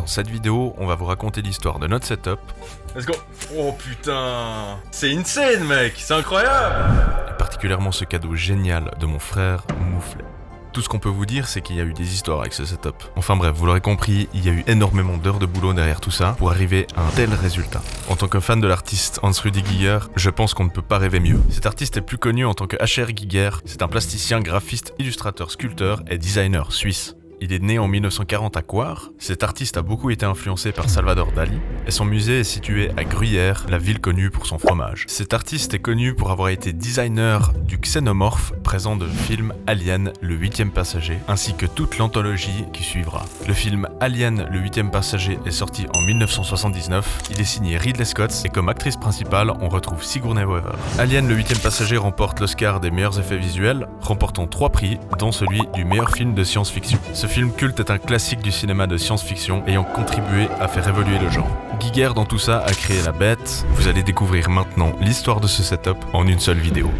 Dans cette vidéo, on va vous raconter l'histoire de notre setup. Let's go. Oh putain, c'est insane mec, c'est incroyable. Et particulièrement ce cadeau génial de mon frère Mouflet. Tout ce qu'on peut vous dire, c'est qu'il y a eu des histoires avec ce setup. Enfin bref, vous l'aurez compris, il y a eu énormément d'heures de boulot derrière tout ça pour arriver à un tel résultat. En tant que fan de l'artiste Hans-Rudi Giger, je pense qu'on ne peut pas rêver mieux. Cet artiste est plus connu en tant que H.R. Giger, c'est un plasticien, graphiste, illustrateur, sculpteur et designer suisse. Il est né en 1940 à Coire. Cet artiste a beaucoup été influencé par Salvador Dali et son musée est situé à Gruyère, la ville connue pour son fromage. Cet artiste est connu pour avoir été designer du xénomorphe présent dans le film Alien, le 8e passager, ainsi que toute l'anthologie qui suivra. Le film Alien, le 8e passager est sorti en 1979. Il est signé Ridley Scott et comme actrice principale, on retrouve Sigourney Weaver. Alien, le 8e passager remporte l'Oscar des meilleurs effets visuels, remportant 3 prix, dont celui du meilleur film de science-fiction. Ce film culte est un classique du cinéma de science-fiction ayant contribué à faire évoluer le genre. Giger dans tout ça a créé la bête. Vous allez découvrir maintenant l'histoire de ce setup en une seule vidéo.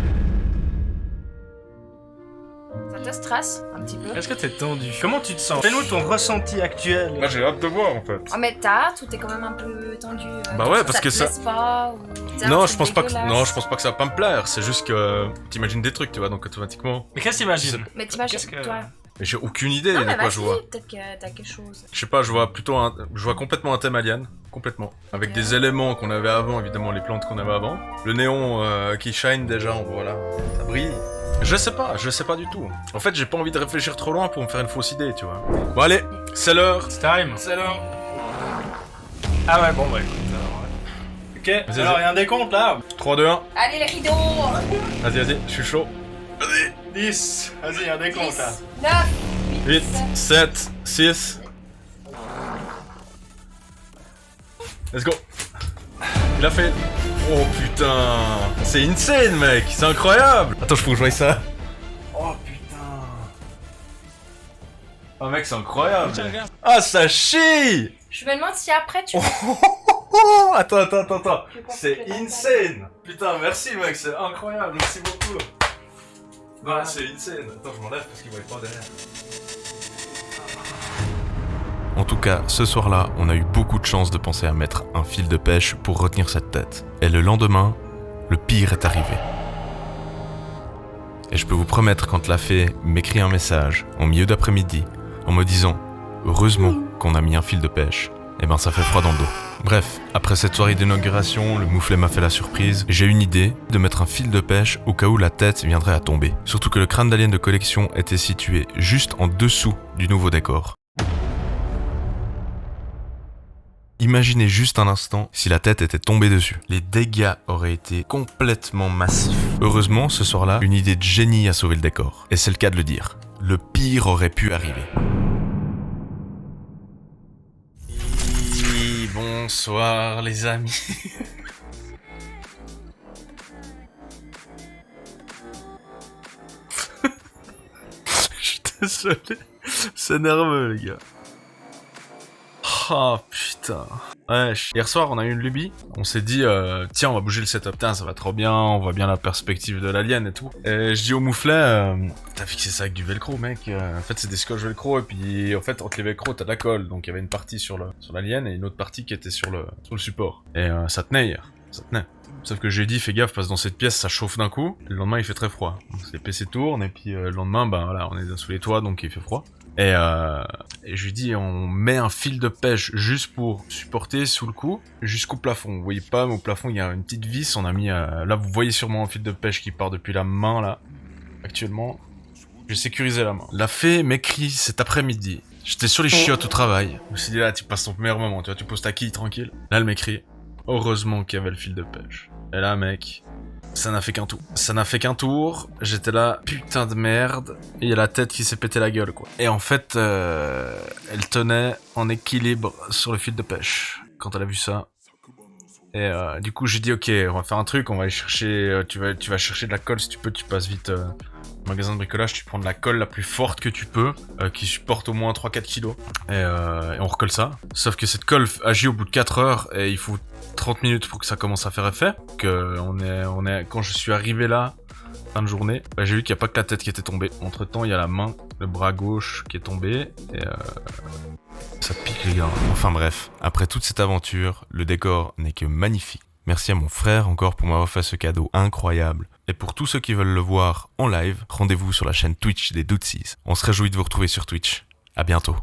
Ça te stresse un petit peu? Est-ce que t'es tendu? Comment tu te sens? Fais-nous ton ressenti actuel. Moi j'ai hâte de voir en fait. Oh mais t'as hâte ou t'es quand même un peu tendu? Bah ouais, parce que ça ça- te plaise pas, ou... Non, je pense pas que ça va pas me plaire. C'est juste que t'imagines des trucs, tu vois, donc automatiquement. Mais qu'est-ce que t'imagines? Mais t'imagines, Qu'est-ce que- toi... Mais j'ai aucune idée Non de mais quoi je vois. vas-y, peut-être que t'as quelque chose. Je sais pas, je vois complètement un thème alien, complètement. Avec Ok. des éléments qu'on avait avant, évidemment les plantes qu'on avait avant. Le néon qui shine déjà, voilà, ça brille. Je sais pas du tout. En fait, j'ai pas envie de réfléchir trop loin pour me faire une fausse idée, tu vois. Bon allez, c'est l'heure. It's time. C'est l'heure. Ah ouais, bon bah écoute, alors ouais. Ok, Vas-y, alors vas-y. il y a un décompte là. 3, 2, 1. Allez les rideaux! Vas-y, je suis chaud. 10. Vas-y, il y a un décompte là. 9, 8, 7, 6. Let's go. Il a fait. Oh putain. C'est insane mec, c'est incroyable. Attends, faut que je voie ça. Oh putain. Oh mec, c'est incroyable. Ah, ça chie. Je me demande si après tu... Oh, attends. Tu penses C'est que t'as insane. Putain, merci mec, c'est incroyable, merci beaucoup. Non, c'est insane. Attends, je m'enlève parce qu'il voit pas derrière. En tout cas, ce soir-là, on a eu beaucoup de chance de penser à mettre un fil de pêche pour retenir cette tête. Et le lendemain, le pire est arrivé. Et je peux vous promettre, quand la fée m'écrit un message en milieu d'après-midi en me disant « Heureusement qu'on a mis un fil de pêche », eh ben ça fait froid dans le dos. Bref, après cette soirée d'inauguration, le Mouflet m'a fait la surprise. J'ai une idée de mettre un fil de pêche au cas où la tête viendrait à tomber. Surtout que le crâne d'alien de collection était situé juste en dessous du nouveau décor. Imaginez juste un instant si la tête était tombée dessus. Les dégâts auraient été complètement massifs. Heureusement, ce soir-là, une idée de génie a sauvé le décor. Et c'est le cas de le dire. Le pire aurait pu arriver. Bonsoir les amis. Je suis désolé. C'est nerveux les gars. Oh putain. Ouais, hier soir on a eu une lubie. On s'est dit tiens on va bouger le setup. Putain ça va trop bien, on voit bien la perspective de l'alien et tout. Et je dis au Mouflet t'as fixé ça avec du velcro mec. En fait c'est des scotch velcro et puis en fait entre les velcro t'as de la colle. Donc il y avait une partie sur l'alien et une autre partie qui était sur le support. Et ça tenait hier. Ça tenait. Sauf que j'ai dit fais gaffe parce que dans cette pièce ça chauffe d'un coup. Le lendemain il fait très froid. Les PC tournent et puis le lendemain bah voilà on est sous les toits donc il fait froid. Et je lui dis on met un fil de pêche juste pour supporter sous le cou jusqu'au plafond. Vous voyez pas mais au plafond il y a une petite vis. On a mis là vous voyez sûrement un fil de pêche qui part depuis la main là. Actuellement j'ai sécurisé la main. La fée m'écrit cet après-midi. J'étais sur les chiottes au travail. Je me suis dit là tu passes ton meilleur moment. Tu vois tu poses ta quille tranquille. Là elle m'écrit heureusement qu'il y avait le fil de pêche. Et là mec ça n'a fait qu'un tour. Ça n'a fait qu'un tour, j'étais là, putain de merde, et il y a la tête qui s'est pété la gueule, quoi. Et en fait, elle tenait en équilibre sur le fil de pêche, quand elle a vu ça. Et du coup, j'ai dit, ok, on va faire un truc, on va aller chercher, tu vas chercher de la colle, si tu peux, tu passes vite au magasin de bricolage, tu prends de la colle la plus forte que tu peux, qui supporte au moins 3-4 kilos, et on recolle ça. Sauf que cette colle agit au bout de 4 heures, et il faut 30 minutes pour que ça commence à faire effet. Que quand je suis arrivé là, fin de journée, bah, j'ai vu qu'il n'y a pas que la tête qui était tombée. Entre temps, il y a la main, le bras gauche qui est tombé, et ça pique les gars. Enfin bref, après toute cette aventure, le décor n'est que magnifique. Merci à mon frère encore pour m'avoir fait ce cadeau incroyable. Et pour tous ceux qui veulent le voir en live, rendez-vous sur la chaîne Twitch des Dootsies. On se réjouit de vous retrouver sur Twitch. À bientôt.